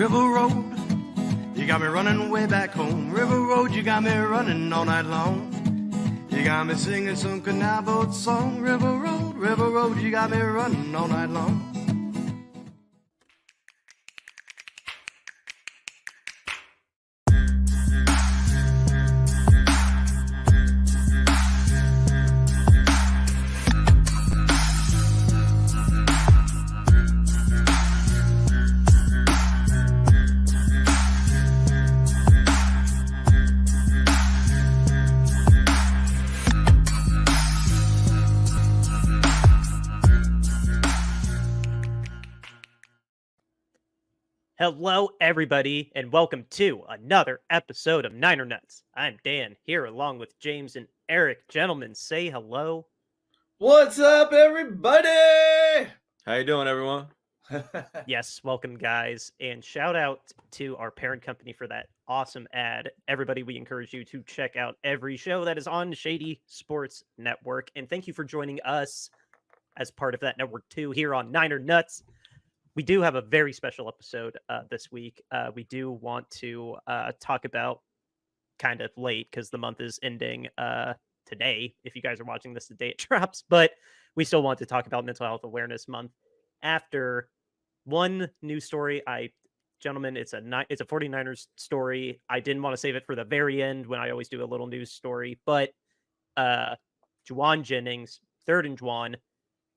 River Road, you got me running way back home. River Road, you got me running all night long. You got me singing some canal boat song. River Road, you got me running all night long. Hello, everybody, and welcome to another episode of Niner Nuts. I'm Dan, here along with James and Eric. Gentlemen, say hello. What's up, everybody? How you doing, everyone? Yes, welcome, guys, and shout out to our parent company for that awesome ad. Everybody, we encourage you to check out every show that is on Shady Sports Network, and thank you for joining us as part of that network, too, here on Niner Nuts. We do have a very special episode this week. We do want to talk about kind of late because the month is ending today. If you guys are watching this the day it drops, but we still want to talk about Mental Health Awareness Month. After one news story, gentlemen, it's a 49ers story. I didn't want to save it for the very end when I always do a little news story, but Juwan Jennings, third and Juwan.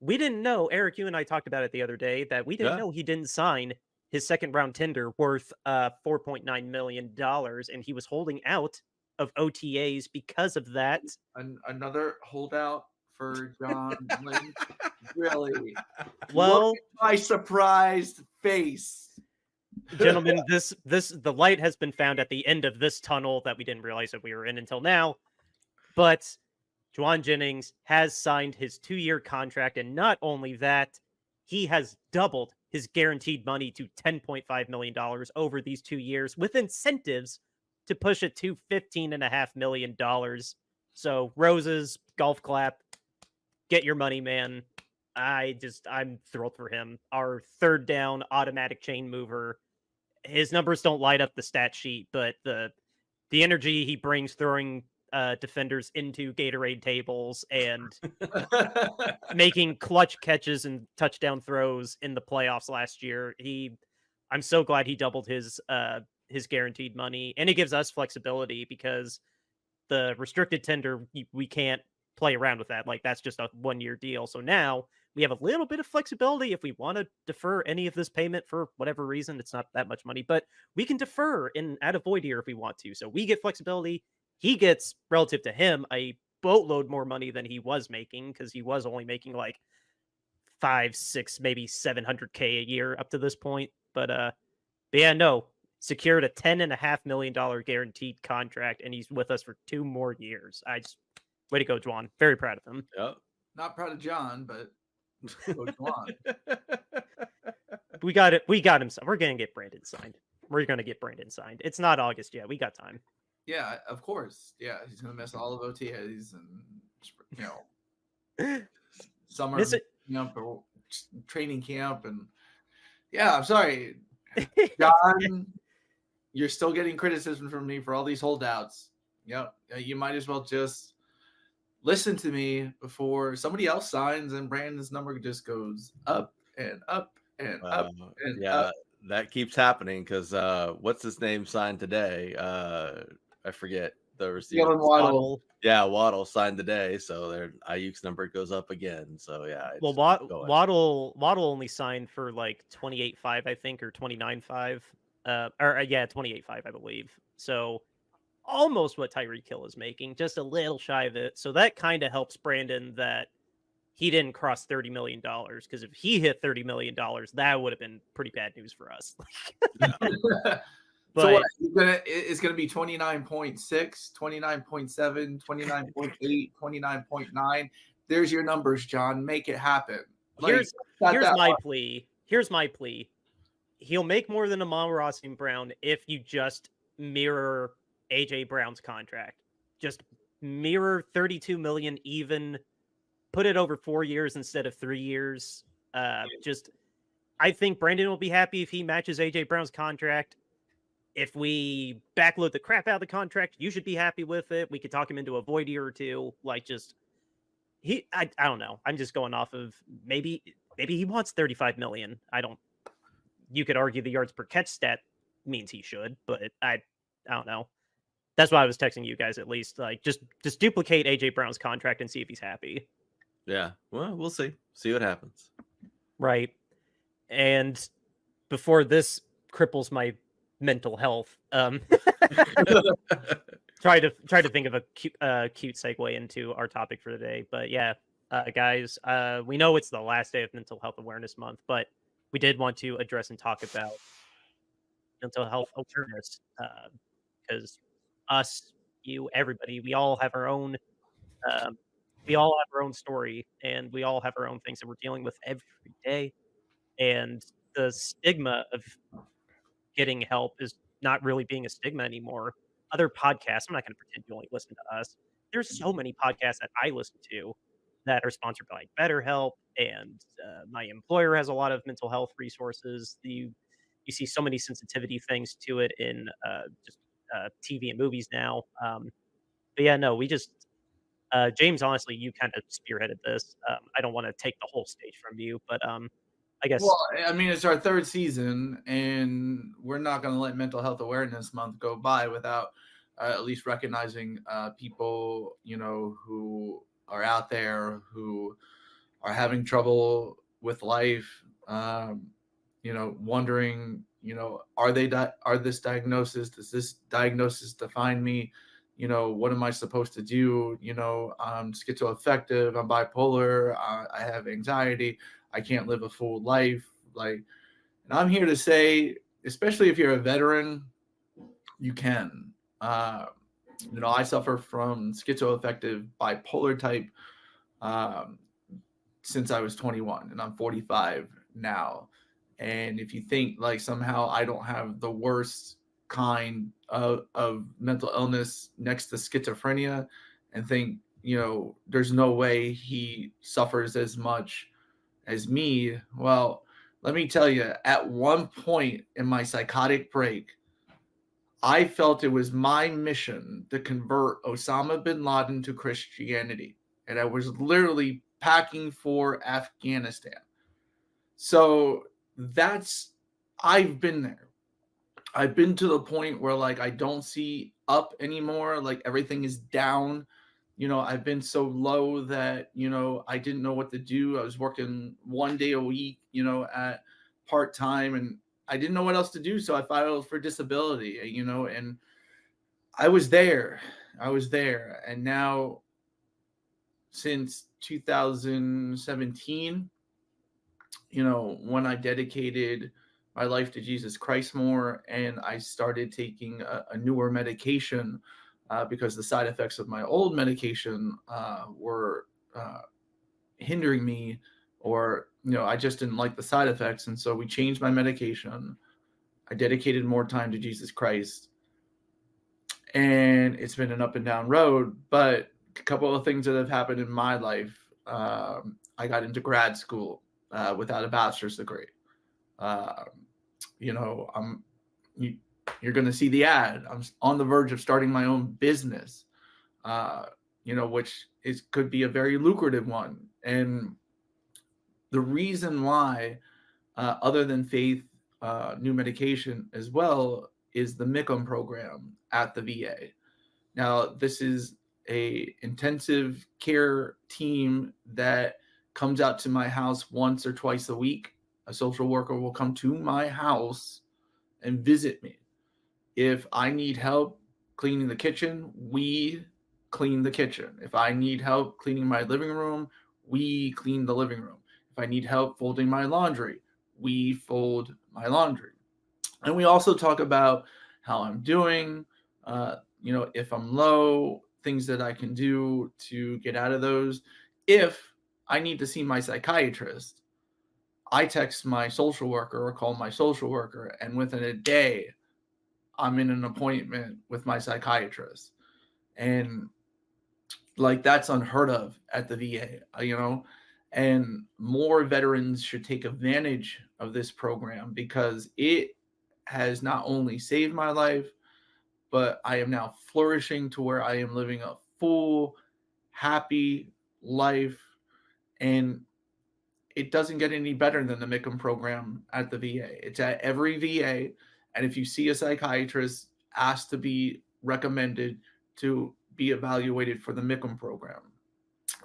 We didn't know, Eric, you and I talked about it the other day, that we didn't know he didn't sign his second round tender worth $4.9 million, and he was holding out of OTAs because of that. Another holdout for John Lynch. Really? Well, look at my surprised face. Gentlemen, the light has been found at the end of this tunnel that we didn't realize that we were in until now. But Juwan Jennings has signed his 2-year contract, and not only that, he has doubled his guaranteed money to $10.5 million over these 2 years, with incentives to push it to $15.5 million. So, roses, golf clap, get your money, man. I'm thrilled for him. Our third down automatic chain mover. His numbers don't light up the stat sheet, but the energy he brings throwing defenders into Gatorade tables and making clutch catches and touchdown throws in the playoffs last year. I'm so glad he doubled his guaranteed money, and it gives us flexibility because the restricted tender, we can't play around with that. Like, that's just a 1-year deal. So now we have a little bit of flexibility if we want to defer any of this payment for whatever reason. It's not that much money, but we can defer and add a void year if we want to. So we get flexibility. He gets, relative to him, a boatload more money than he was making, because he was only making like 5, 6, maybe $700K a year up to this point. But yeah, no, secured a $10.5 million guaranteed contract, and he's with us for 2 more years. Way to go, Juwan. Very proud of him. Yep. Not proud of John, but go Juwan. We got it. We got him. We're gonna get Brandon signed. It's not August yet. We got time. Yeah, of course. Yeah, he's gonna miss all of OTAs and summer camp or training camp, and yeah, I'm sorry, John. You're still getting criticism from me for all these holdouts. Yep, you might as well just listen to me before somebody else signs and Brandon's number just goes up and up and up and up. That keeps happening because what's his name signed today? I forget the receiver. Waddle. Yeah, Waddle signed today, so their Ayuk's number goes up again. So yeah. Well, Waddle only signed for like 28.5, I think, or 29.5. 28.5, I believe. So almost what Tyreek Hill is making, just a little shy of it. So that kind of helps Brandon that he didn't cross $30 million, because if he hit $30 million, that would have been pretty bad news for us. So it's going to be 29.6, 29.7, 29.8, 29.9. There's your numbers, John. Make it happen. Here's my plea. Here's my plea. He'll make more than Amon-Ra St. Brown if you just mirror AJ Brown's contract. Just mirror $32 million even. Put it over 4 years instead of 3 years. Just I think Brandon will be happy if he matches AJ Brown's contract. If we backload the crap out of the contract, you should be happy with it. We could talk him into a void year or two. Like, just I don't know. I'm just going off of maybe he wants 35 million. You could argue the yards per catch stat means he should, but I don't know. That's why I was texting you guys, at least. Like, just duplicate AJ Brown's contract and see if he's happy. Yeah. Well, we'll see. See what happens. Right. And before this cripples my mental health, try to think of a cute segue into our topic for today. But yeah, guys, we know it's the last day of Mental Health Awareness Month, but we did want to address and talk about mental health awareness, because us, you, everybody, we all have our own story, and we all have our own things that we're dealing with every day. And the stigma of getting help is not really being a stigma anymore. Other podcasts, I'm not going to pretend you only listen to us. There's so many podcasts that I listen to that are sponsored by BetterHelp, and my employer has a lot of mental health resources. You see so many sensitivity things to it in just TV and movies now. But yeah, no, we just James, honestly, you kind of spearheaded this. I don't want to take the whole stage from you, but I guess. Well, I mean, it's our third season, and we're not going to let Mental Health Awareness Month go by without at least recognizing people, who are out there who are having trouble with life, wondering, are this diagnosis? Does this diagnosis define me? What am I supposed to do? I'm schizoaffective, I'm bipolar, I have anxiety, I can't live a full life. And I'm here to say, especially if you're a veteran, you can. I suffer from schizoaffective bipolar type since I was 21, and I'm 45 now. And if you think like somehow I don't have the worst kind of mental illness next to schizophrenia, and think, there's no way he suffers as much as me, well, let me tell you, at one point in my psychotic break, I felt it was my mission to convert Osama bin Laden to Christianity. And I was literally packing for Afghanistan. So I've been there. I've been to the point where I don't see up anymore. Everything is down. I've been so low that, I didn't know what to do. I was working 1 day a week, at part-time, and I didn't know what else to do. So I filed for disability, and I was there. And now since 2017, when I dedicated my life to Jesus Christ more, and I started taking a newer medication, because the side effects of my old medication were hindering me, or I just didn't like the side effects. And so we changed my medication. I dedicated more time to Jesus Christ, and it's been an up and down road. But a couple of things that have happened in my life, I got into grad school without a bachelor's degree. You're going to see the ad. I'm on the verge of starting my own business, which could be a very lucrative one. And the reason why, other than faith, new medication as well, is the MICOM program at the VA. Now, this is a intensive care team that comes out to my house once or twice a week. A social worker will come to my house and visit me. If I need help cleaning the kitchen, we clean the kitchen. If I need help cleaning my living room, we clean the living room. If I need help folding my laundry, we fold my laundry. And we also talk about how I'm doing, if I'm low, things that I can do to get out of those. If I need to see my psychiatrist, I text my social worker or call my social worker, and within a day, I'm in an appointment with my psychiatrist. And that's unheard of at the VA, And more veterans should take advantage of this program because it has not only saved my life, but I am now flourishing to where I am living a full, happy life. And it doesn't get any better than the MICM program at the VA. It's at every VA. And if you see a psychiatrist, ask to be recommended to be evaluated for the MICM program.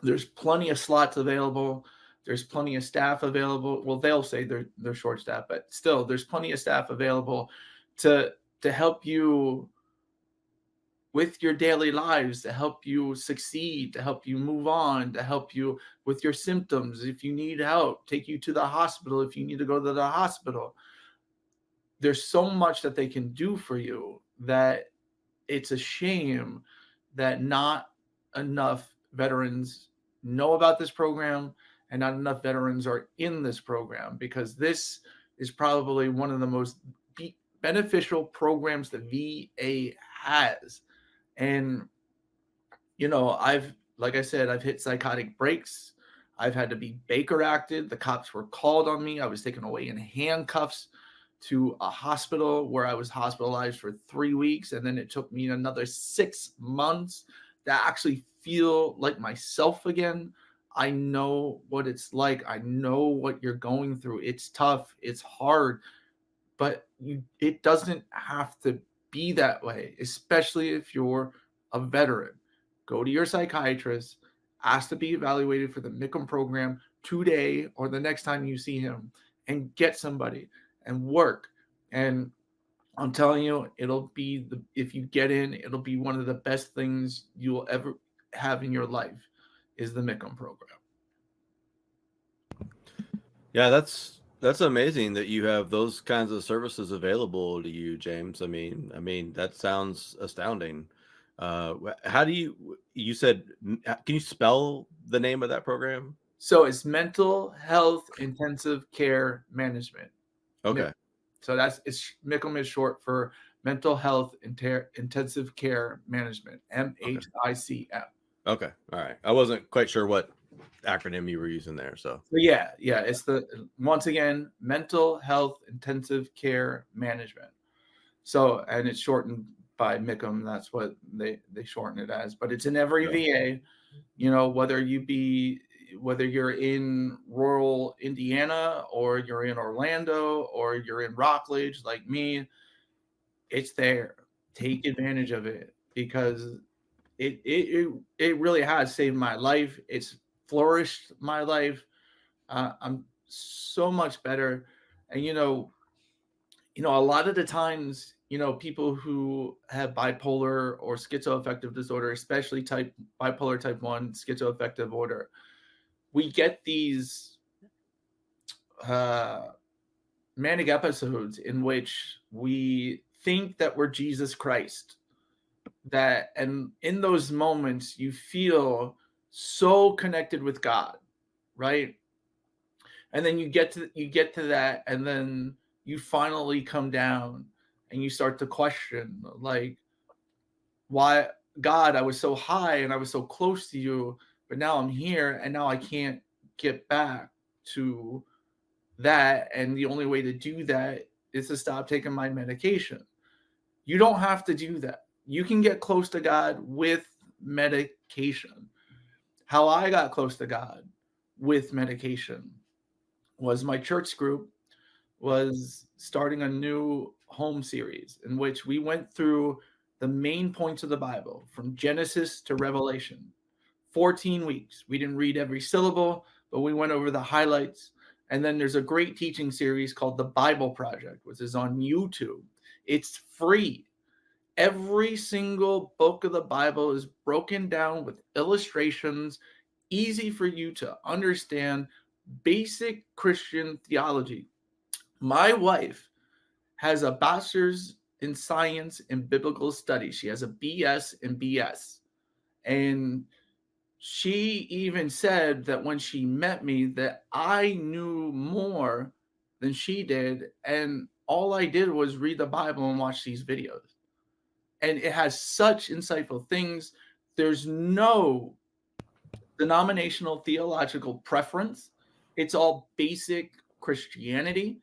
There's plenty of slots available. There's plenty of staff available. Well, they'll say they're short staff, but still, there's plenty of staff available to help you with your daily lives, to help you succeed, to help you move on, to help you with your symptoms. If you need help, take you to the hospital. If you need to go to the hospital, there's so much that they can do for you that it's a shame that not enough veterans know about this program and not enough veterans are in this program, because this is probably one of the most beneficial programs the VA has. And, you know, like I said, I've hit psychotic breaks. I've had to be Baker acted. The cops were called on me. I was taken away in handcuffs to a hospital where I was hospitalized for 3 weeks. And then it took me another 6 months to actually feel like myself again. I know what it's like. I know what you're going through. It's tough. It's hard. But it doesn't have to be that way, especially if you're a veteran. Go to your psychiatrist, ask to be evaluated for the MICM program today or the next time you see him, and get somebody and work. And I'm telling you, if you get in, it'll be one of the best things you will ever have in your life is the MICM program. Yeah, that's amazing that you have those kinds of services available to you, James. I mean that sounds astounding. How do you said, can you spell the name of that program? So it's Mental Health Intensive Care Management. Okay. So MICM is short for Mental Health Intensive Care Management, MHICM. Okay. All right. I wasn't quite sure what acronym you were using there. So yeah, it's once again, Mental Health Intensive Care Management. So, and it's shortened by MICM. That's what they shorten it as. But it's in every VA. You know, whether you're in rural Indiana or you're in Orlando or you're in Rockledge like me, it's there. Take advantage of it, because it really has saved my life. It's flourished my life. I'm so much better. And you know, a lot of the times, people who have bipolar or schizoaffective disorder, especially bipolar type 1 schizoaffective order, we get these manic episodes in which we think that we're Jesus Christ. And in those moments, you feel so connected with God, right? And then you get to that, and then you finally come down and you start to question, like, why, God, I was so high and I was so close to you, but now I'm here and now I can't get back to that. And the only way to do that is to stop taking my medication. You don't have to do that. You can get close to God with medication. How I got close to God with medication was my church group was starting a new home series in which we went through the main points of the Bible from Genesis to Revelation. 14 weeks. We didn't read every syllable, but we went over the highlights. And then there's a great teaching series called The Bible Project, which is on YouTube. It's free. Every single book of the Bible is broken down with illustrations, easy for you to understand, basic Christian theology. My wife has a bachelor's in science and biblical studies. She has a BS in BS. And she even said that when she met me that I knew more than she did. And all I did was read the Bible and watch these videos. And it has such insightful things. There's no denominational theological preference. It's all basic Christianity.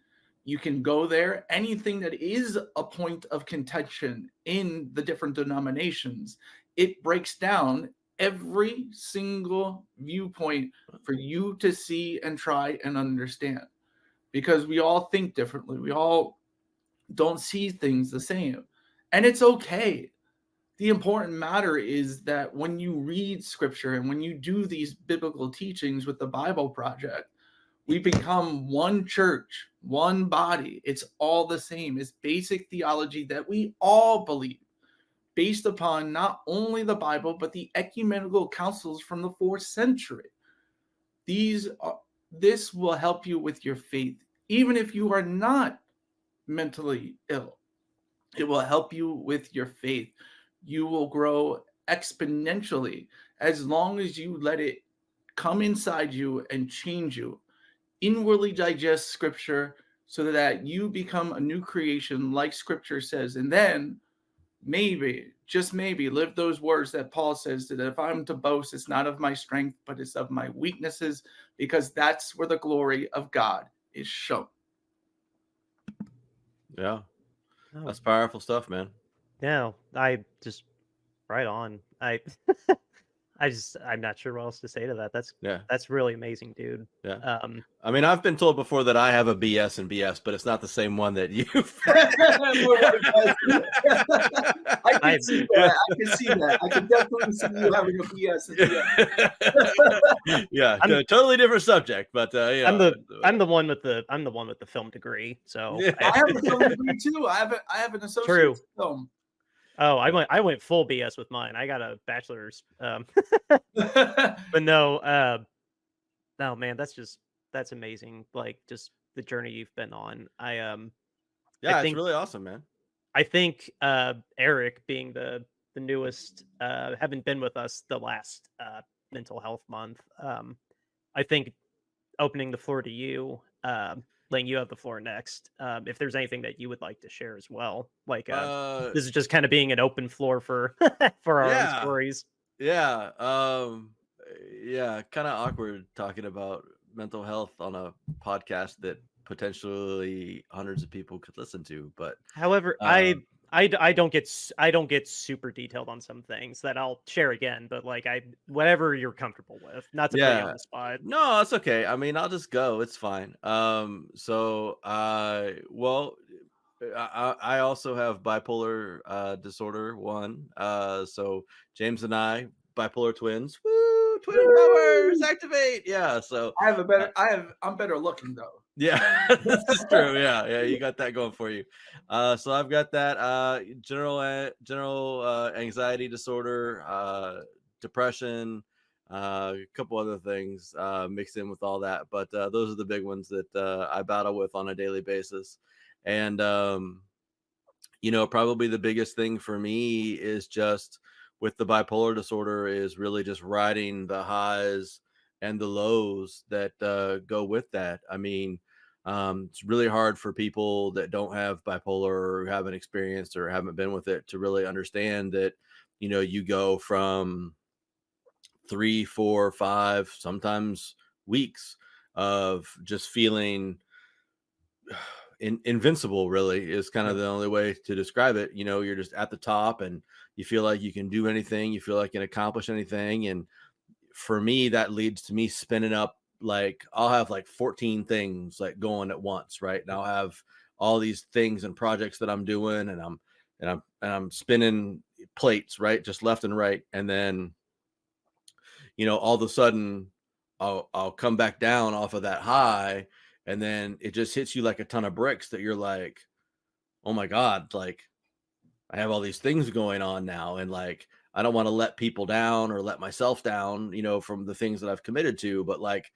You can go there. Anything that is a point of contention in the different denominations, it breaks down every single viewpoint for you to see and try and understand, because we all think differently. We all don't see things the same, and it's okay. The important matter is that when you read scripture and when you do these biblical teachings with the Bible Project, we become one church, one body. It's all the same. It's basic theology that we all believe, based upon not only the Bible, but the ecumenical councils from the 4th century. This will help you with your faith, even if you are not mentally ill. It will help you with your faith. You will grow exponentially as long as you let it come inside you and change you. Inwardly digest scripture so that you become a new creation like scripture says. And then maybe, just maybe, live those words that Paul says, that if I'm to boast, it's not of my strength, but it's of my weaknesses, because that's where the glory of God is shown. Yeah. That's powerful stuff, man. No, I just right on. I'm not sure what else to say to that. That's really amazing, dude. Yeah. I mean, I've been told before that I have a BS and BS, but it's not the same one that you've. I can see that. I can definitely see you having a BS and BS. Yeah, totally different subject, but I'm the one with the film degree. So yeah. I have a film degree too. I have an associate's film. Oh, I went full BS with mine. I got a bachelor's. But no, no, man, that's amazing. Like, just the journey you've been on. I it's really awesome, man. I think Eric, being the newest, having been with us the last mental health month, I think opening the floor to you, Ling, you have the floor next. If there's anything that you would like to share as well, like this is just kind of being an open floor for for our own stories. Yeah, kind of awkward talking about mental health on a podcast that potentially hundreds of people could listen to. But however, I don't get super detailed on some things that I'll share again. But like whatever you're comfortable with, not to put you on the spot. No, it's okay. I mean, I'll just go. It's fine. So I also have bipolar disorder 1. So James and I, bipolar twins. Woo! Twin powers activate. Yeah. So I'm better looking though. Yeah, that's true. Yeah, you got that going for you. So I've got that general anxiety disorder, depression, a couple other things mixed in with all that. But those are the big ones that I battle with on a daily basis. And probably the biggest thing for me is just with the bipolar disorder is really just riding the highs and the lows that go with that. I mean, it's really hard for people that don't have bipolar or haven't experienced or haven't been with it to really understand that, you go from 3, 4, 5, sometimes weeks of just feeling invincible, really is kind of the only way to describe it. You're just at the top and you feel like you can do anything. You feel like you can accomplish anything. And for me, that leads to me spinning up. Like I'll have like 14 things like going at once, right? And I'll have all these things and projects that I'm doing, and I'm spinning plates, right, just left and right. And then, all of a sudden, I'll come back down off of that high, and then it just hits you like a ton of bricks that you're like, oh my God, like I have all these things going on now, and like I don't want to let people down or let myself down, from the things that I've committed to, but like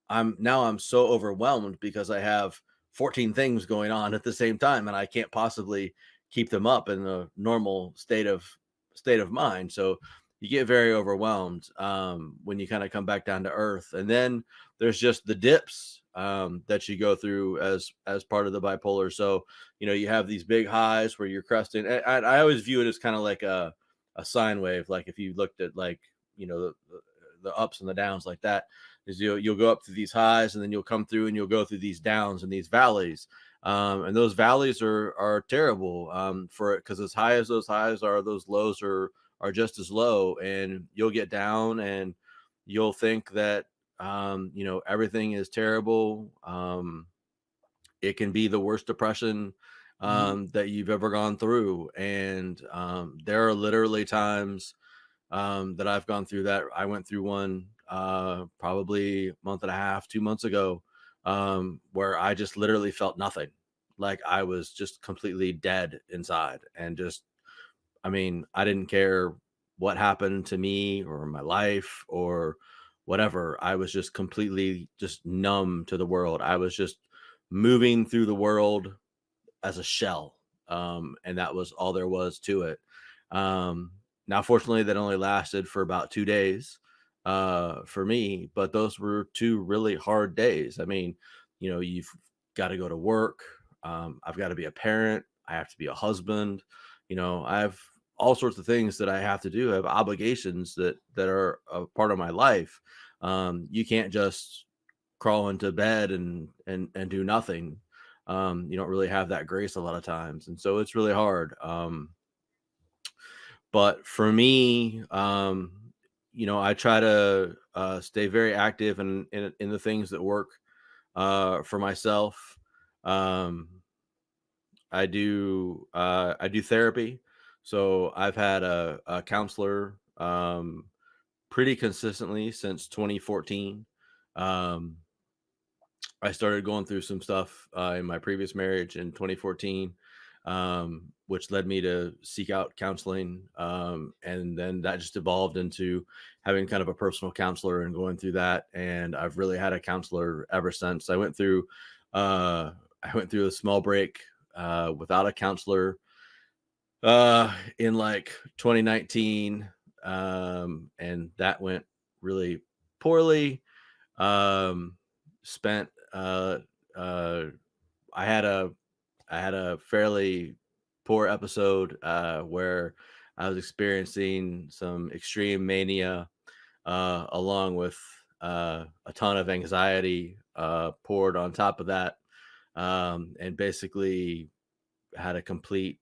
I'm so overwhelmed because I have 14 things going on at the same time, and I can't possibly keep them up in a normal state of mind. So you get very overwhelmed when you kind of come back down to earth. And then there's just the dips that you go through as part of the bipolar. So, you have these big highs where you're cresting. I always view it as kind of like a sine wave. Like if you looked at like, the the ups and the downs like that. Is you'll go up through these highs, and then you'll come through and you'll go through these downs and these valleys. And those valleys are terrible for it, because as high as those highs are, those lows are just as low, and you'll get down and you'll think that everything is terrible. It can be the worst depression that you've ever gone through, and there are literally times that I've gone through that. I went through one probably a month and a half, 2 months ago, where I just literally felt nothing. Like I was just completely dead inside, and I didn't care what happened to me or my life or whatever. I was just completely just numb to the world. I was just moving through the world as a shell. And that was all there was to it. Now, fortunately, that only lasted for about 2 days for me, but those were 2 really hard days. You've got to go to work. I've got to be a parent. I have to be a husband. I have all sorts of things that I have to do. I have obligations that are a part of my life. You can't just crawl into bed and do nothing. You don't really have that grace a lot of times, and so it's really hard. But for me, I try to stay very active in the things that work for myself. I do therapy, so I've had a counselor pretty consistently since 2014. I started going through some stuff in my previous marriage in 2014, which led me to seek out counseling. And then that just evolved into having kind of a personal counselor and going through that. And I've really had a counselor ever since. I went through a small break without a counselor in like 2019. And that went really poorly. I had a fairly poor episode where I was experiencing some extreme mania along with a ton of anxiety poured on top of that, and basically had a complete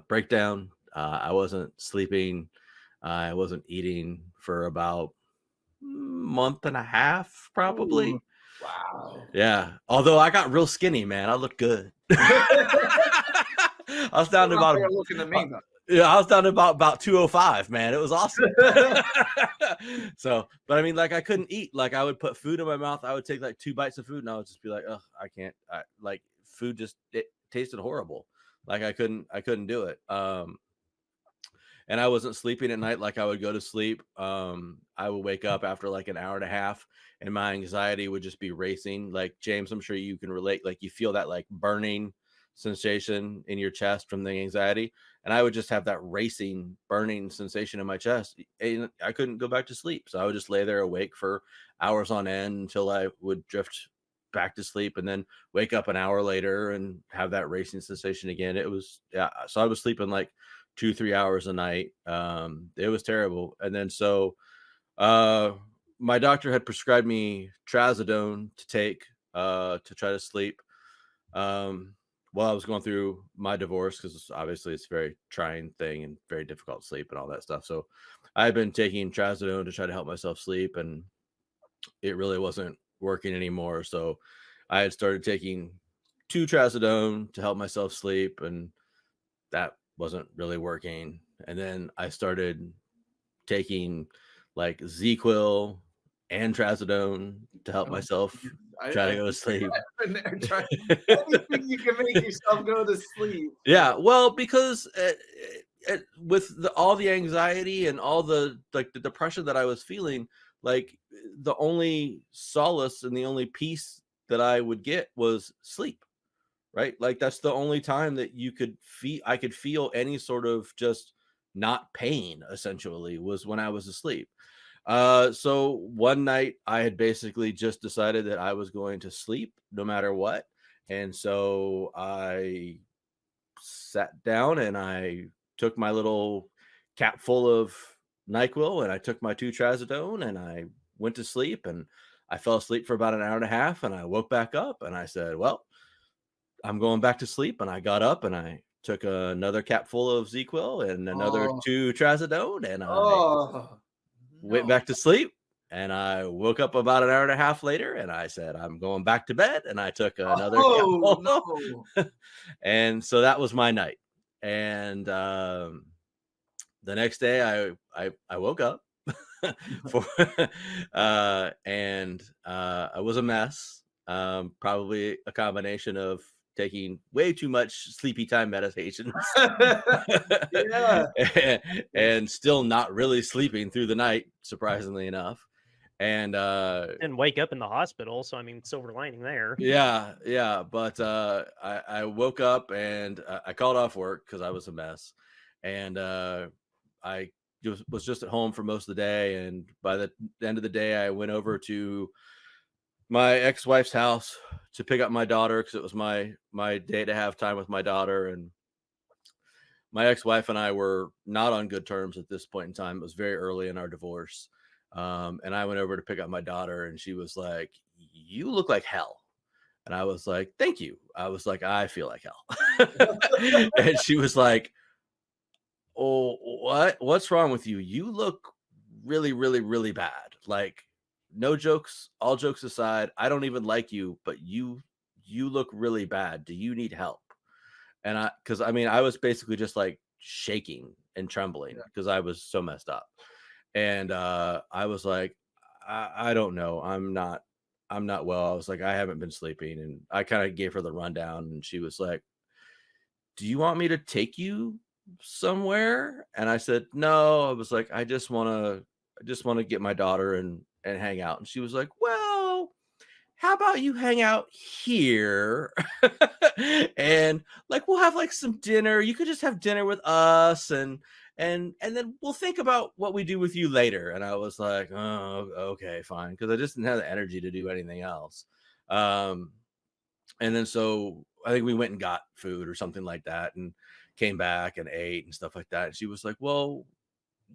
breakdown. I wasn't sleeping. I wasn't eating for about month and a half, probably. Ooh, wow. Yeah. Although I got real skinny, man. I looked good. I was down to about looking at me, I was down to about 205, man. It was awesome. So, but like I couldn't eat. Like I would put food in my mouth. I would take like 2 bites of food, and I would just be like, "Oh, I can't." Like food it tasted horrible. Like I couldn't do it. And I wasn't sleeping at night like I would go to sleep. I would wake up after like an hour and a half, and my anxiety would just be racing. Like James, I'm sure you can relate. Like you feel that like burning sensation in your chest from the anxiety, and I would just have that racing, burning sensation in my chest, and I couldn't go back to sleep. So I would just lay there awake for hours on end until I would drift back to sleep, and then wake up an hour later and have that racing sensation again. It was so I was sleeping like 2-3 hours a night. It was terrible. And then so my doctor had prescribed me trazodone to take to try to sleep while I was going through my divorce, because obviously it's a very trying thing and very difficult to sleep and all that stuff. So I've been taking trazodone to try to help myself sleep, and it really wasn't working anymore. So I had started taking 2 trazodone to help myself sleep, and that wasn't really working. And then I started taking like ZQuil and trazodone to help myself try to go to sleep. Anything you can make yourself go to sleep. Yeah, well, because with all the anxiety and all the like the depression that I was feeling, like the only solace and the only peace that I would get was sleep. Right? Like that's the only time that I could feel any sort of just not pain, essentially, was when I was asleep. So one night I had basically just decided that I was going to sleep no matter what. And so I sat down and I took my little cap full of NyQuil and I took my 2 trazodone and I went to sleep, and I fell asleep for about an hour and a half, and I woke back up and I said, well, I'm going back to sleep. And I got up and I took another cap full of ZQuil and another 2 trazodone, and I went back to sleep. And I woke up about an hour and a half later and I said, I'm going back to bed. And I took another cap full. And so that was my night. And the next day I woke up and I was a mess. Probably a combination of taking way too much sleepy time medications and still not really sleeping through the night, surprisingly enough. And wake up in the hospital, so I mean, silver lining there. Yeah, but I woke up and I called off work because I was a mess, and I was just at home for most of the day. And by the end of the day, I went over to my ex-wife's house to pick up my daughter because it was my day to have time with my daughter. And my ex-wife and I were not on good terms at this point in time. It was very early in our divorce. And I went over to pick up my daughter, and she was like, you look like hell. And I was like, thank you. I was like, I feel like hell. And she was like, oh, what's wrong with you? You look really, really, really bad. Like, no jokes, all jokes aside, I don't even like you, but you look really bad. Do you need help? And I was basically just like shaking and trembling because I was so messed up. And I was like, I don't know. I'm not well. I was like, I haven't been sleeping. And I kind of gave her the rundown, and she was like, do you want me to take you somewhere? And I said, no. I was like, I just want to get my daughter and hang out. And she was like, well, how about you hang out here? And like, we'll have like some dinner. You could just have dinner with us, and then we'll think about what we do with you later. And I was like, oh, okay, fine. Because I just didn't have the energy to do anything else. And then so I think we went and got food or something like that and came back and ate and stuff like that. And she was like, well,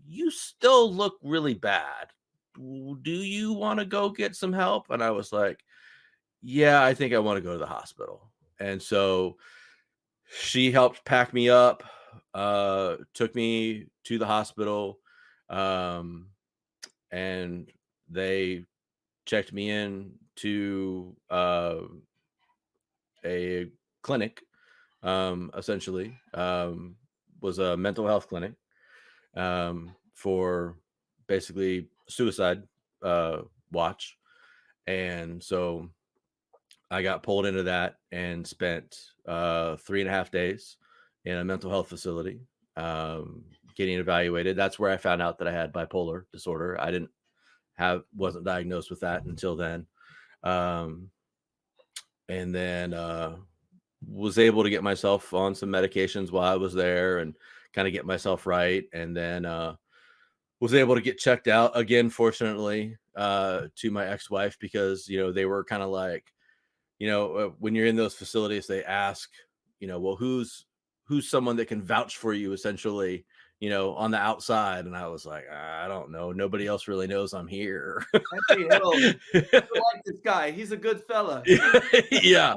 you still look really bad. Do you want to go get some help? And I was like, yeah, I think I want to go to the hospital. And so she helped pack me up, took me to the hospital, and they checked me in to a clinic, essentially, was a mental health clinic, for basically suicide watch. And so I got pulled into that and spent 3.5 days in a mental health facility, getting evaluated. That's where I found out that I had bipolar disorder. I wasn't diagnosed with that until then. And then was able to get myself on some medications while I was there and kind of get myself right. And then was able to get checked out again, fortunately, to my ex-wife, because, they were kind of like, when you're in those facilities, they ask, well, who's someone that can vouch for you, essentially, on the outside. And I was like, I don't know. Nobody else really knows I'm here. Hey, I like this guy. He's a good fella. Yeah.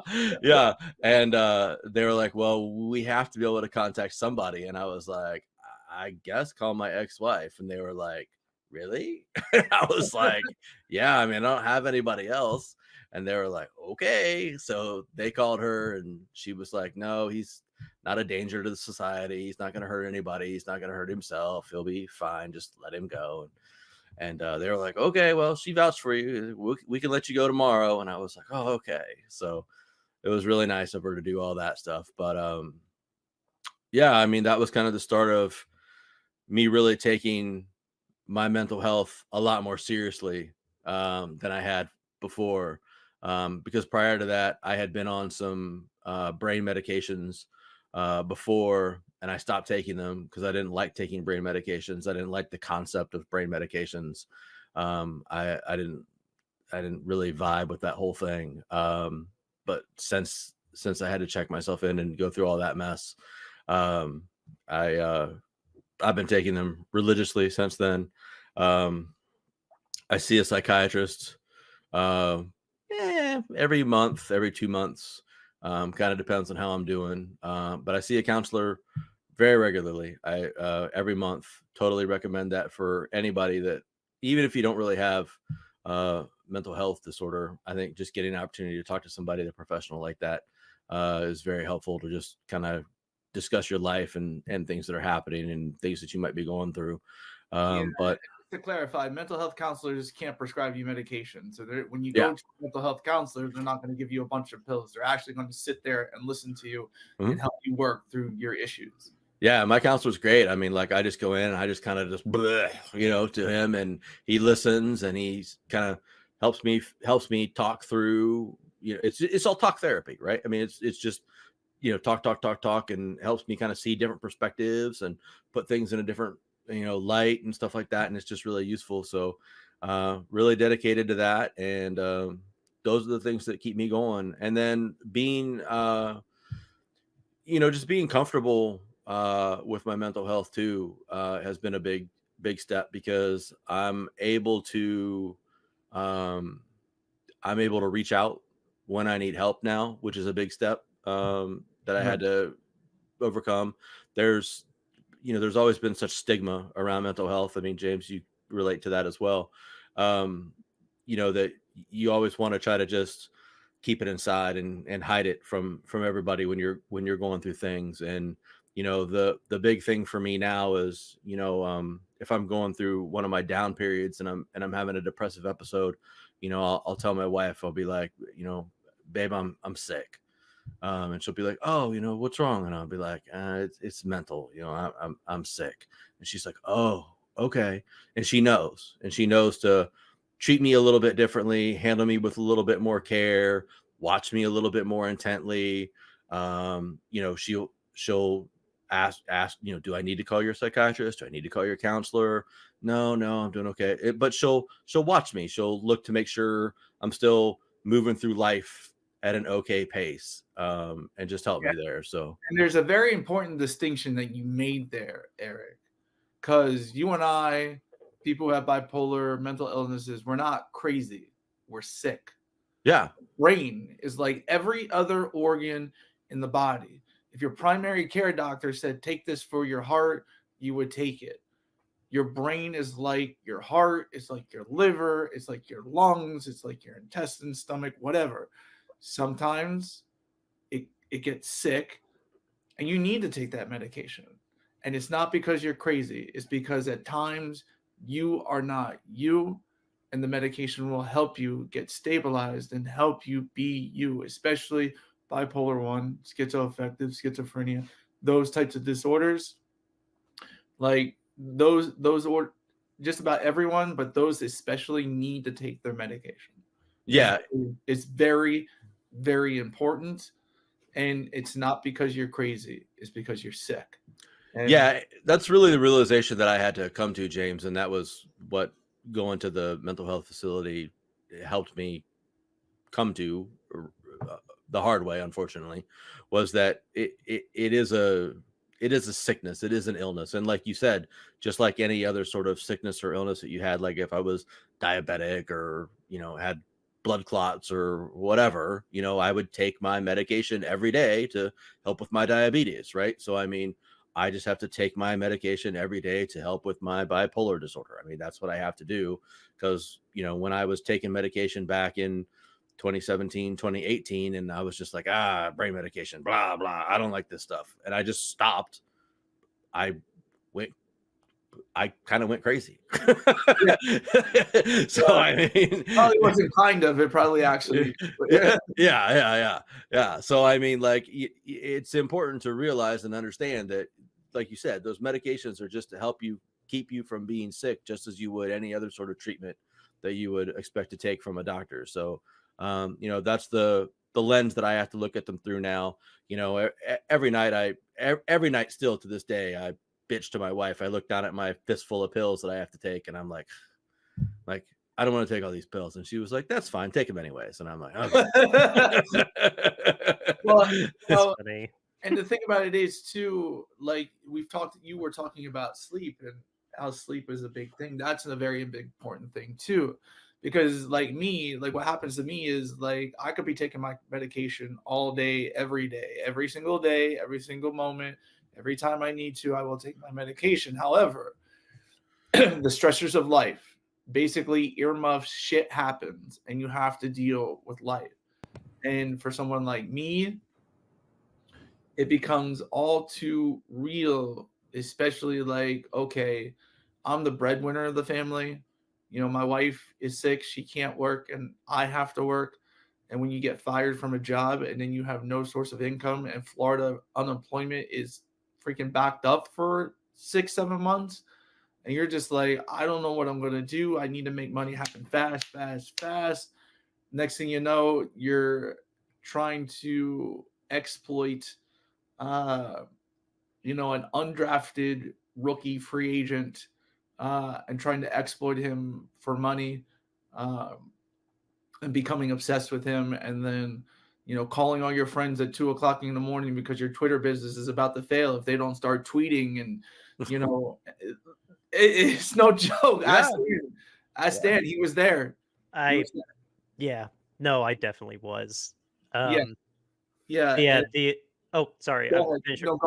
And they were like, well, we have to be able to contact somebody. And I was like, I guess call my ex-wife. And they were like, really? I was like, yeah, I mean, I don't have anybody else. And they were like, okay. So they called her, and she was like, no, he's not a danger to the society. He's not going to hurt anybody. He's not going to hurt himself. He'll be fine. Just let him go. And they were like, okay, well, she vouched for you. We can let you go tomorrow. And I was like, oh, okay. So it was really nice of her to do all that stuff. But yeah, I mean, that was kind of the start of me really taking my mental health a lot more seriously than I had before. Because prior to that, I had been on some brain medications before, and I stopped taking them because I didn't like taking brain medications. I didn't like the concept of brain medications. I didn't really vibe with that whole thing. But since I had to check myself in and go through all that mess, I I've been taking them religiously since then. I see a psychiatrist every month, every 2 months. Kind of depends on how I'm doing. But I see a counselor very regularly. I every month. Totally recommend that for anybody that, even if you don't really have mental health disorder, I think just getting an opportunity to talk to somebody, a professional like that, is very helpful to just kind of discuss your life and things that are happening and things that you might be going through. But to clarify, mental health counselors can't prescribe you medication. So when you Yeah. go to a mental health counselor, they're not going to give you a bunch of pills. They're actually going to sit there and listen to you and help you work through your issues. Yeah, my counselor's great. I mean, like, I just go in and I just kind of just, to him, and he listens and he kind of helps me talk through, it's all talk therapy, right? I mean, it's just, talk, and helps me kind of see different perspectives and put things in a different, light and stuff like that. And it's just really useful. So, really dedicated to that. And, those are the things that keep me going. And then being, just being comfortable with my mental health too has been a big step, because I'm able to reach out when I need help now, which is a big step that I had to overcome. There's always been such stigma around mental health. I mean, James, you relate to that as well. That you always want to try to just keep it inside and hide it from everybody when you're going through things. And the big thing for me now is, if I'm going through one of my down periods and I'm having a depressive episode, I'll tell my wife, I'll be like, babe, I'm sick. And she'll be like, oh, what's wrong? And I'll be like, it's mental, I'm sick. And she's like, oh, okay. And she knows to treat me a little bit differently, handle me with a little bit more care, watch me a little bit more intently. She'll ask, do I need to call your psychiatrist? Do I need to call your counselor? No, I'm doing okay. But she'll watch me. She'll look to make sure I'm still moving through life at an okay pace, and just help me there. So, and there's a very important distinction that you made there, Eric, because you and I, people who have bipolar, mental illnesses, we're not crazy. We're sick. Yeah. Brain is like every other organ in the body. If your primary care doctor said, take this for your heart, you would take it. Your brain is like your heart. It's like your liver. It's like your lungs. It's like your intestines, stomach, whatever. Sometimes it gets sick and you need to take that medication. And it's not because you're crazy. It's because at times you are not you, and the medication will help you get stabilized and help you be you, especially bipolar 1, schizoaffective, schizophrenia, those types of disorders. Like those or just about everyone, but those especially need to take their medication. Yeah. It's very, very important. And it's not because you're crazy. It's because you're sick. And yeah, that's really the realization that I had to come to, James. And that was what going to the mental health facility helped me come to the hard way, unfortunately, was that it is a sickness. It is an illness. And like you said, just like any other sort of sickness or illness that you had, like if I was diabetic or, had blood clots or whatever, I would take my medication every day to help with my diabetes. Right. So, I mean, I just have to take my medication every day to help with my bipolar disorder. I mean, that's what I have to do because, when I was taking medication back in 2017, 2018, and I was just like, brain medication, blah, blah. I don't like this stuff. And I just stopped. I kind of went crazy. So, I mean, probably wasn't kind of, it probably actually. Yeah. So, I mean, like, it's important to realize and understand that, like you said, those medications are just to help you keep you from being sick, just as you would any other sort of treatment that you would expect to take from a doctor. So, that's the lens that I have to look at them through now. Every night still to this day, I bitch to my wife. I look down at my fistful of pills that I have to take, and I'm like, I don't want to take all these pills. And she was like, that's fine, take them anyways. And I'm like, okay. Well, That's funny. And the thing about it is too, like you were talking about sleep and how sleep is a big thing. That's a very big important thing too. Because like me, like what happens to me is like I could be taking my medication all day, every single day, every single moment, every time I need to, I will take my medication. However, the stressors of life, basically earmuffs, shit happens, and you have to deal with life. And for someone like me, it becomes all too real, especially like, okay, I'm the breadwinner of the family. You know, my wife is sick, she can't work, and I have to work. And when you get fired from a job and then you have no source of income, and Florida unemployment is freaking backed up for 6, 7 months, and you're just like, I don't know what I'm going to do. I need to make money happen fast, fast, fast. Next thing you know, you're trying to exploit uh, an undrafted rookie free agent and trying to exploit him for money and becoming obsessed with him. And then, calling all your friends at 2 o'clock in the morning because your Twitter business is about to fail if they don't start tweeting. And, it's no joke. Yeah. Ask Dan. He was there. Yeah. No, I definitely was. Yeah. Yeah. Oh, sorry. Go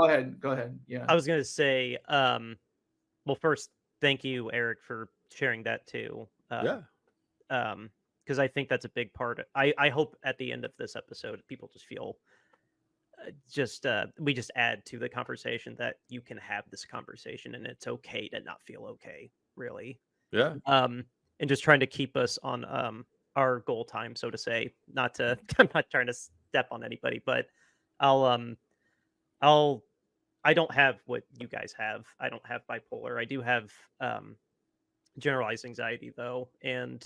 ahead. Go ahead. Yeah. I was going to say, well, first, thank you, Eric, for sharing that too. Because I think that's a big part. I hope at the end of this episode, people just feel we just add to the conversation that you can have this conversation and it's okay to not feel okay, really. Yeah. And just trying to keep us on our goal time, so to say. I'm not trying to step on anybody, but I don't have what you guys have. I don't have bipolar. I do have generalized anxiety though, and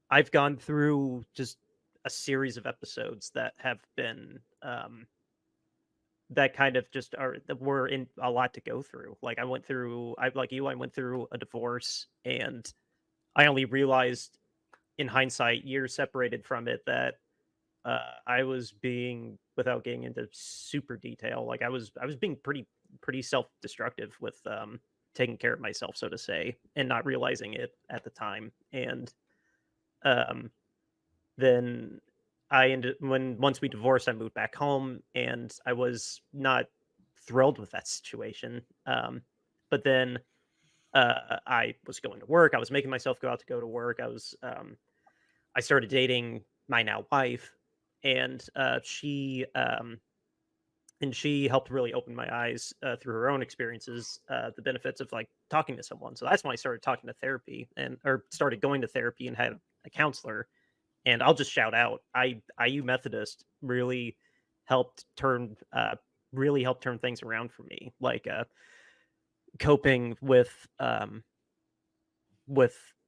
I've gone through just a series of episodes that have been that kind of just were in a lot to go through. Like I went through a divorce, and I only realized in hindsight, years separated from it, that I was being, without getting into super detail, like I was being pretty self-destructive with taking care of myself, so to say, and not realizing it at the time. And then once we divorced, I moved back home, and I was not thrilled with that situation. But then I was going to work. I was making myself go to work. I started dating my now wife, and she helped really open my eyes through her own experiences, the benefits of like talking to someone. So that's when I started talking to therapy or started going to therapy and had a counselor. And I'll just shout out, IU Methodist really helped turn things around for me, like coping with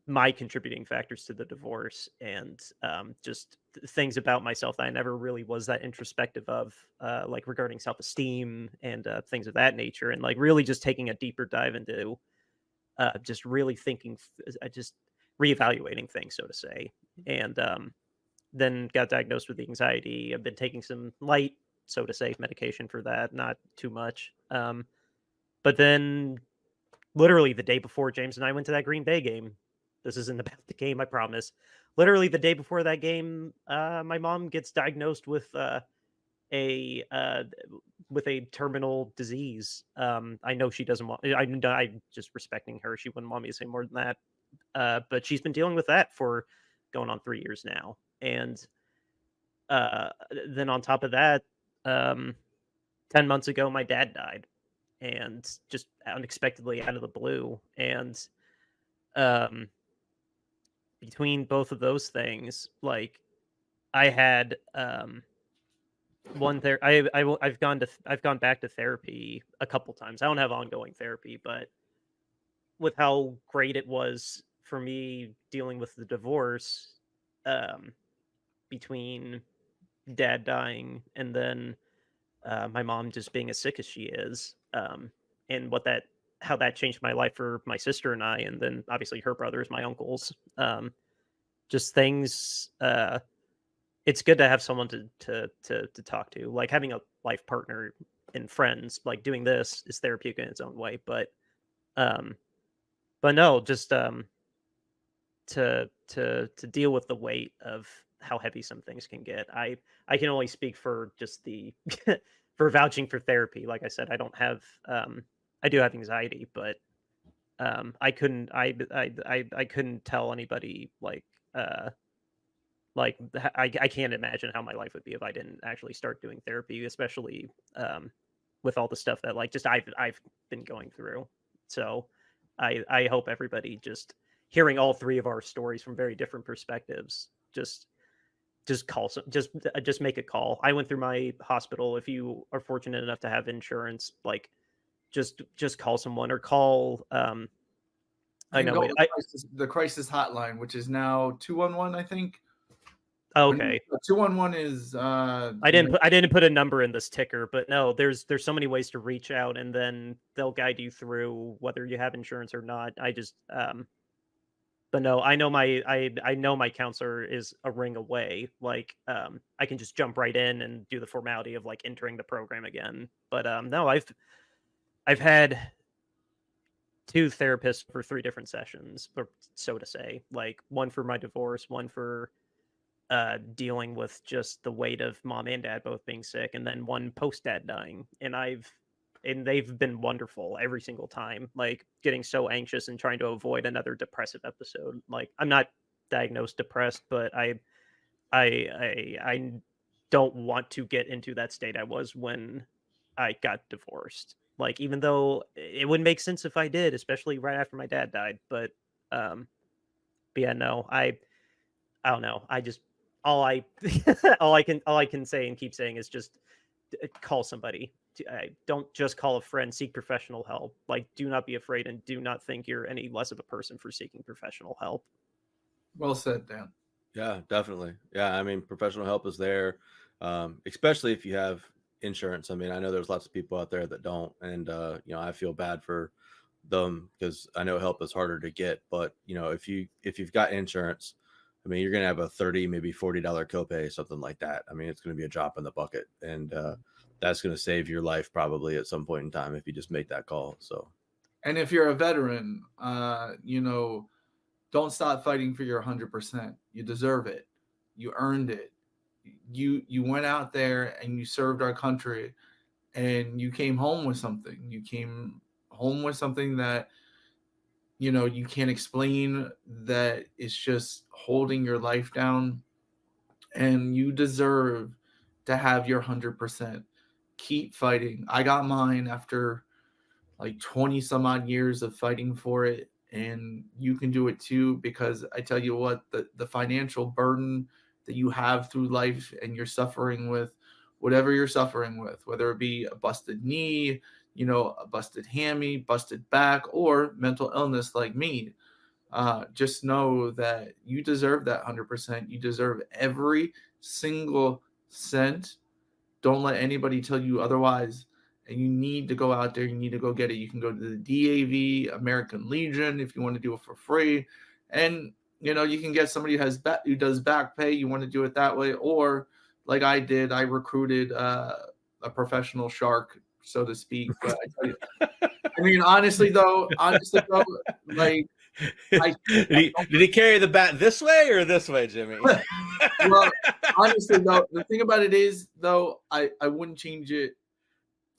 my contributing factors to the divorce, and just things about myself that I never really was that introspective of, like regarding self-esteem and things of that nature, and like really just taking a deeper dive into just really thinking, just reevaluating things, so to say. And then got diagnosed with anxiety. I've been taking some light, so to say, medication for that, not too much. But then literally the day before James and I went to that Green Bay game, this isn't about the game, I promise. Literally the day before that game, my mom gets diagnosed with a terminal disease. I know she doesn't want. I'm just respecting her. She wouldn't want me to say more than that. But she's been dealing with that for going on 3 years now, and then on top of that, 10 months ago, my dad died, and just unexpectedly out of the blue. And between both of those things, like I had I've gone back to therapy a couple times. I don't have ongoing therapy, but with how great it was for me dealing with the divorce, between dad dying and then my mom just being as sick as she is, and how that changed my life for my sister and I, and then obviously her brothers, my uncles, just things. It's good to have someone to talk to, like having life partner and friends. Like doing this is therapeutic in its own way, but no, just to deal with the weight of how heavy some things can get. I can only speak for just the for vouching for therapy. Like I said, I don't have I do have anxiety, but I couldn't I couldn't tell anybody I can't imagine how my life would be if I didn't actually start doing therapy, especially with all the stuff that like just I've been going through. So I hope everybody just hearing all three of our stories from very different perspectives just call some just make a call. I went through my hospital. If you are fortunate enough to have insurance, like just call someone or call I know go the crisis hotline, which is now 211, I think. Okay. 211 is I didn't put a number in this ticker, but no, there's so many ways to reach out, and then they'll guide you through whether you have insurance or not. I just but no, I know my counselor is a ring away. Like I can just jump right in and do the formality of like entering the program again. But no, I've had 2 therapists for 3 different sessions, or so to say. Like one for my divorce, one for dealing with just the weight of mom and dad both being sick, and then one post dad dying. And they've been wonderful every single time. Like getting so anxious and trying to avoid another depressive episode. Like I'm not diagnosed depressed, but I don't want to get into that state I was when I got divorced. Like even though it wouldn't make sense if I did, especially right after my dad died. But yeah, no, I don't know. I just all I all I can say and keep saying is just call somebody. Don't just call a friend. Seek professional help. Like, do not be afraid, and do not think you're any less of a person for seeking professional help. Well said, Dan. Yeah, definitely. Yeah, I mean, professional help is there, especially if you have insurance. I mean, I know there's lots of people out there that don't, and I feel bad for them because I know help is harder to get. But if you've got insurance, I mean, you're gonna have a $30, maybe $40 copay, something like that. I mean, it's gonna be a drop in the bucket, and that's gonna save your life probably at some point in time if you just make that call. So, and if you're a veteran, don't stop fighting for your 100%. You deserve it. You earned it. You went out there and you served our country, and you came home with something. You came home with something that you can't explain, that is just holding your life down, and you deserve to have your 100%. Keep fighting. I got mine after like 20 some odd years of fighting for it, and you can do it too, because I tell you what, the financial burden that you have through life, and you're suffering with whatever you're suffering with, whether it be a busted knee, a busted hammy, busted back, or mental illness like me, just know that you deserve that 100%. You deserve every single cent. Don't let anybody tell you otherwise. And you need to go out there. You need to go get it. You can go to the DAV, American Legion, if you want to do it for free. And, you can get somebody who does back pay. You want to do it that way. Or like I did, I recruited a professional shark, so to speak. But I tell you, I mean, honestly though, like, did he carry the bat this way or this way, Jimmy? Well, honestly though, the thing about it is though, I wouldn't change it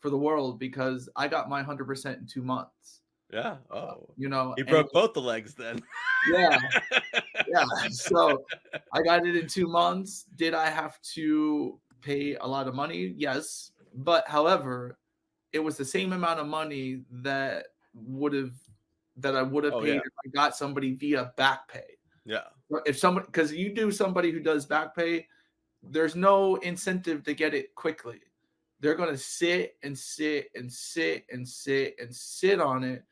for the world, because I got my 100% in 2 months. Yeah. Oh, you broke both the legs then. Yeah. So I got it in 2 months. Did I have to pay a lot of money? Yes. But however, it was the same amount of money that I would have paid if I got somebody via back pay. Yeah. If somebody, because you do somebody who does back pay, there's no incentive to get it quickly. They're going to sit and sit and sit and sit and sit on it,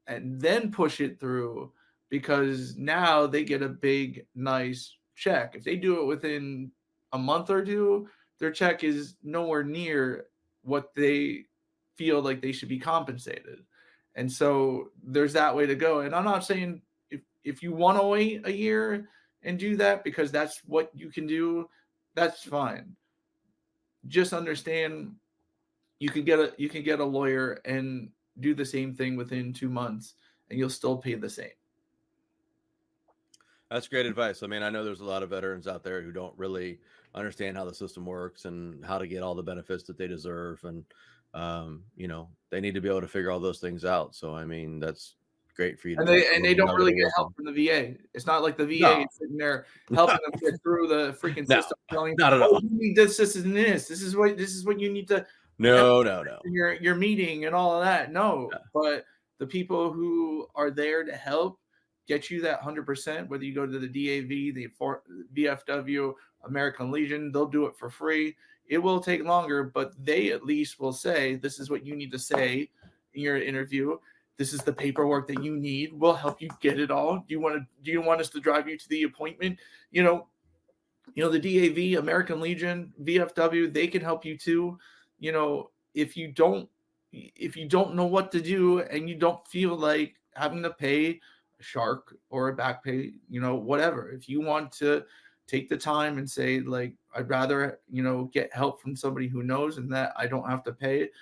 and then push it through, because now they get a big, nice check. If they do it within a month or two, their check is nowhere near what they feel like they should be compensated. And so there's that way to go. And I'm not saying if you want to wait a year and do that because that's what you can do, that's fine. Just understand you can get a lawyer and do the same thing within 2 months, and you'll still pay the same. That's great advice. I mean, I know there's a lot of veterans out there who don't really understand how the system works and how to get all the benefits that they deserve. And, they need to be able to figure all those things out. So, I mean, that's great for you to And they don't really get help from the VA. It's not like the VA is sitting there helping them get through the freaking system. Not at all. You need this, and this. This is what you need to. No. Your meeting and all of that. No, but the people who are there to help get you that 100%, whether you go to the DAV, the VFW, American Legion, they'll do it for free. It will take longer, but they at least will say, this is what you need to say in your interview. This is the paperwork that you need. We'll help you get it all. Do you want us to drive you to the appointment? The DAV, American Legion, VFW, they can help you too. If you don't know what to do and you don't feel like having to pay a shark or a back pay, whatever. If you want to take the time and say, like, I'd rather, get help from somebody who knows and that I don't have to pay it.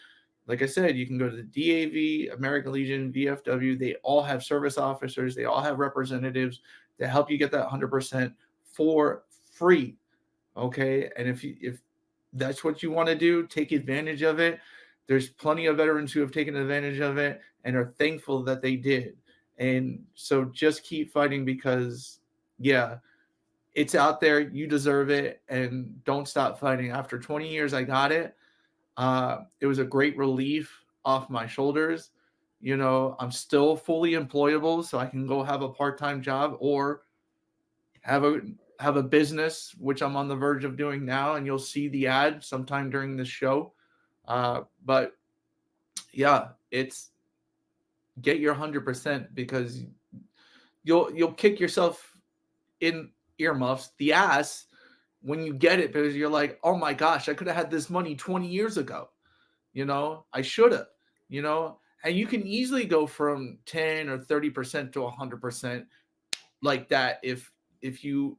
Like I said, you can go to the DAV, American Legion, VFW. They all have service officers. They all have representatives to help you get that 100% for free. Okay. And if that's what you want to do, take advantage of it. There's plenty of veterans who have taken advantage of it and are thankful that they did. And so just keep fighting because, it's out there. You deserve it. And don't stop fighting. After 20 years, I got it. It was a great relief off my shoulders. I'm still fully employable, so I can go have a part-time job or have a business, which I'm on the verge of doing now. And you'll see the ad sometime during this show. But yeah, it's get your 100% because you'll kick yourself in earmuffs, the ass, when you get it, because you're like, oh my gosh, I could have had this money 20 years ago. I should have, and you can easily go from 10 or 30% to 100% like that. If you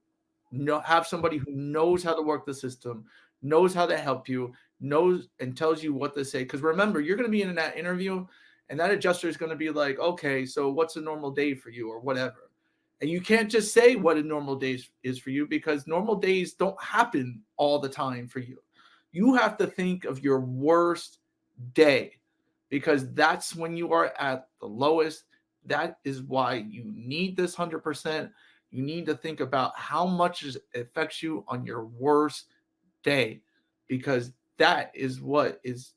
have somebody who knows how to work the system, knows how to help you, knows and tells you what to say. Because remember, you're going to be in that interview and that adjuster is going to be like, okay, so what's a normal day for you or whatever. And you can't just say what a normal day is for you because normal days don't happen all the time for you. You have to think of your worst day because that's when you are at the lowest. That is why you need this 100%. You need to think about how much it affects you on your worst day because that is what is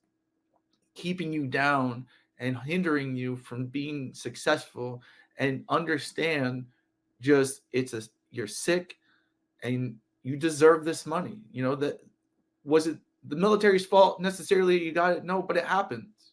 keeping you down and hindering you from being successful. And understand just you're sick and you deserve this money. That was it the military's fault necessarily you got it? No, but it happens.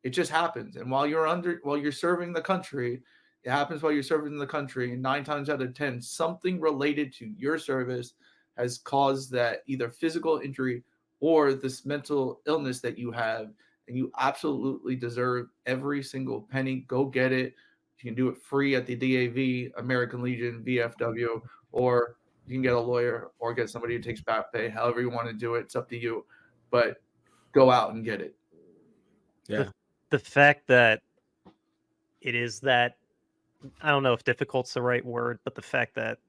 It just happens. And while you're serving the country, it happens while you're serving the country. And 9 times out of 10, something related to your service has caused that either physical injury or this mental illness that you have. And you absolutely deserve every single penny. Go get it. You can do it free at the DAV, American Legion, VFW, or you can get a lawyer or get somebody who takes back pay. However you want to do it, it's up to you. But go out and get it. Yeah. The fact that it is that, I don't know if difficult's the right word, but the fact that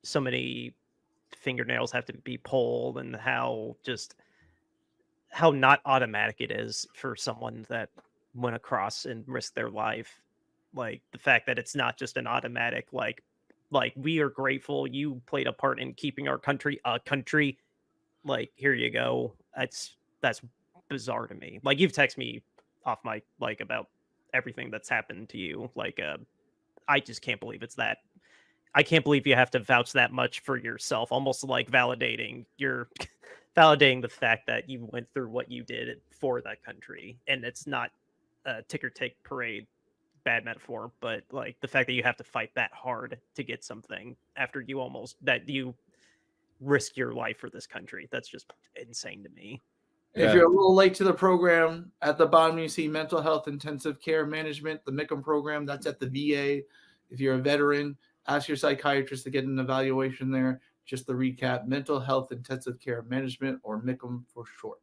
so many fingernails have to be pulled and how not automatic it is for someone that went across and risked their life. Like the fact that it's not just an automatic, like we are grateful you played a part in keeping our country a country. Like, here you go. That's bizarre to me. Like, you've texted me off my about everything that's happened to you. Like, I just can't believe it's that. I can't believe you have to vouch that much for yourself, almost like validating the fact that you went through what you did for that country. And it's not a ticker tape parade, bad metaphor, but like the fact that you have to fight that hard to get something after you risk your life for this country. That's just insane to me. If you're a little late to the program, at the bottom you see mental health intensive care management, the MICM program. That's at the VA. If you're a veteran, ask your psychiatrist to get an evaluation there. Just to recap, mental health intensive care management, or MICM for short.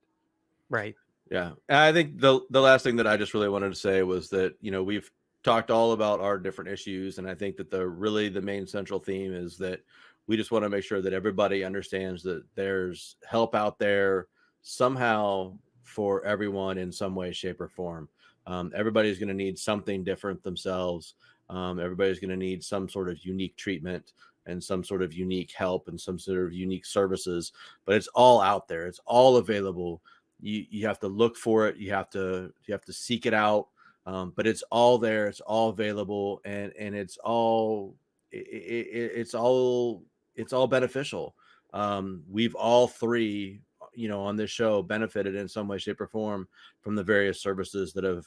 Right. Yeah. And I think the last thing that I just really wanted to say was that, we've talked all about our different issues. And I think that the main central theme is that we just want to make sure that everybody understands that there's help out there somehow for everyone in some way, shape, or form. Everybody's going to need something different themselves. Everybody's going to need some sort of unique treatment and some sort of unique help and some sort of unique services, but it's all out there. It's all available. You have to look for it. You have to seek it out. But it's all there. It's all available, and it's all it's all beneficial. We've all three, on this show benefited in some way, shape, or form from the various services that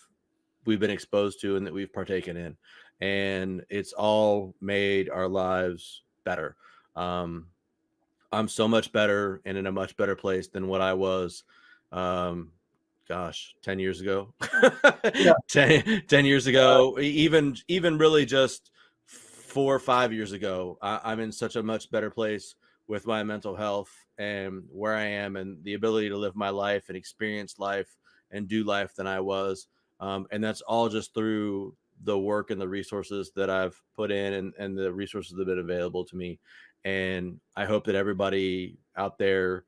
we've been exposed to and that we've partaken in, and it's all made our lives better. I'm so much better and in a much better place than what I was, 10 years ago. Yeah. 10 years ago, even really just 4 or 5 years ago. I'm in such a much better place with my mental health and where I am and the ability to live my life and experience life and do life than I was. And that's all just through the work and the resources that I've put in and the resources that have been available to me. And I hope that everybody out there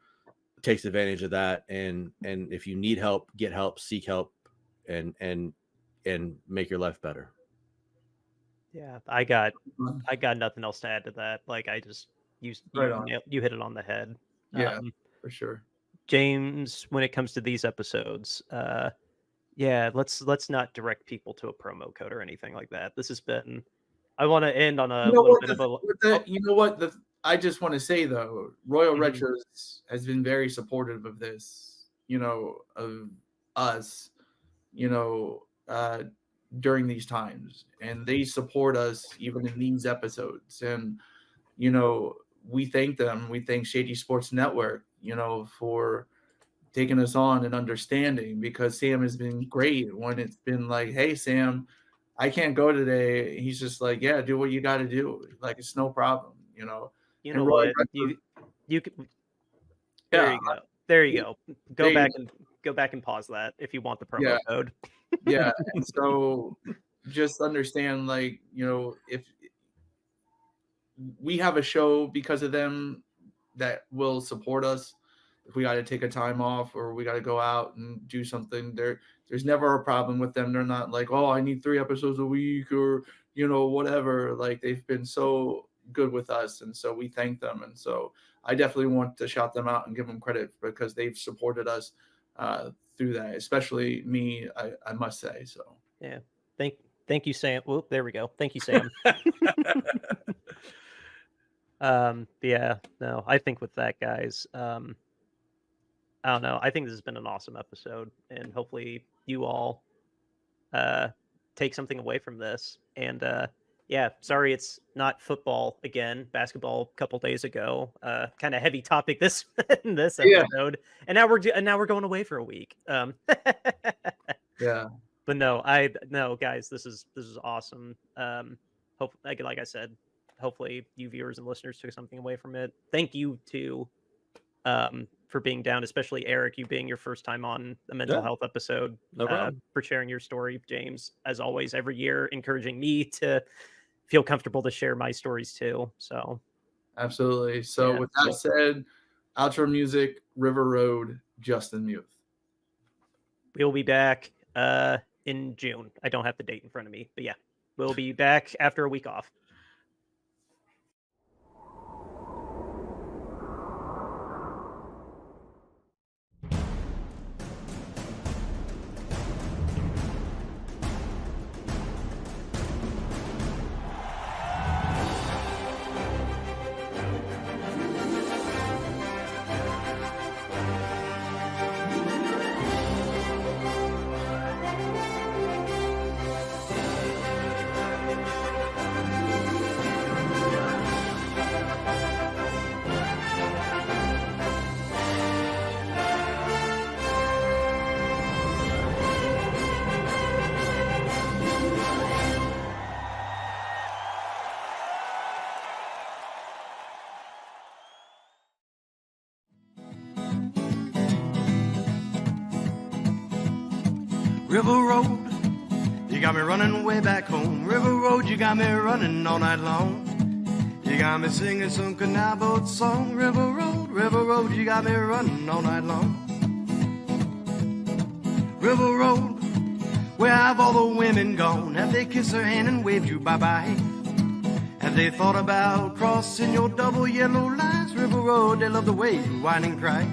takes advantage of that. And if you need help, get help, seek help, and make your life better. Yeah, I got nothing else to add to that. Like you hit it on the head. Yeah, for sure. James, when it comes to these episodes, let's not direct people to a promo code or anything like that. This has been. I want to end on a little bit of a. You know what? I just want to say though, Royal Retros has been very supportive of this. Of us. During these times, and they support us even in these episodes. And we thank them. We thank Shady Sports Network, for taking us on and understanding, because Sam has been great when it's been like, hey, Sam, I can't go today. He's just like, yeah, do what you got to do. Like, it's no problem, You know and what? You could. There you go. There you go. Go back and pause that if you want the promo code. Yeah. And so just understand, like, if we have a show because of them that will support us, if we got to take a time off or we got to go out and do something, there's never a problem with them. They're not like, oh, I need 3 episodes a week or, whatever. Like, they've been so good with us. And so we thank them. And so I definitely want to shout them out and give them credit because they've supported us through that, especially me, I must say. So yeah, thank you, Sam. Well, there we go. Thank you, Sam. No, I think with that, guys, I don't know. I think this has been an awesome episode, and hopefully you all take something away from this. And sorry it's not football again. Basketball a couple days ago. Kind of heavy topic this episode. And now we're going away for a week. Yeah. But no, guys, this is awesome. Hope, like I said, hopefully you viewers and listeners took something away from it. Thank you to for being down, especially Eric, you being your first time on a mental health episode. No problem. For sharing your story. James, as always, every year encouraging me to feel comfortable to share my stories too. So absolutely. So with that said, outro music, River Road, Justin Muth. We'll be back in June. I don't have the date in front of me, but yeah, we'll be back after a week off. River Road, you got me running way back home. River Road, you got me running all night long. You got me singing some canal boat song. River Road, you got me running all night long. River Road, where have all the women gone? Have they kissed her hand and waved you bye-bye? Have they thought about crossing your double yellow lines? River Road, they love the way you whine and cry.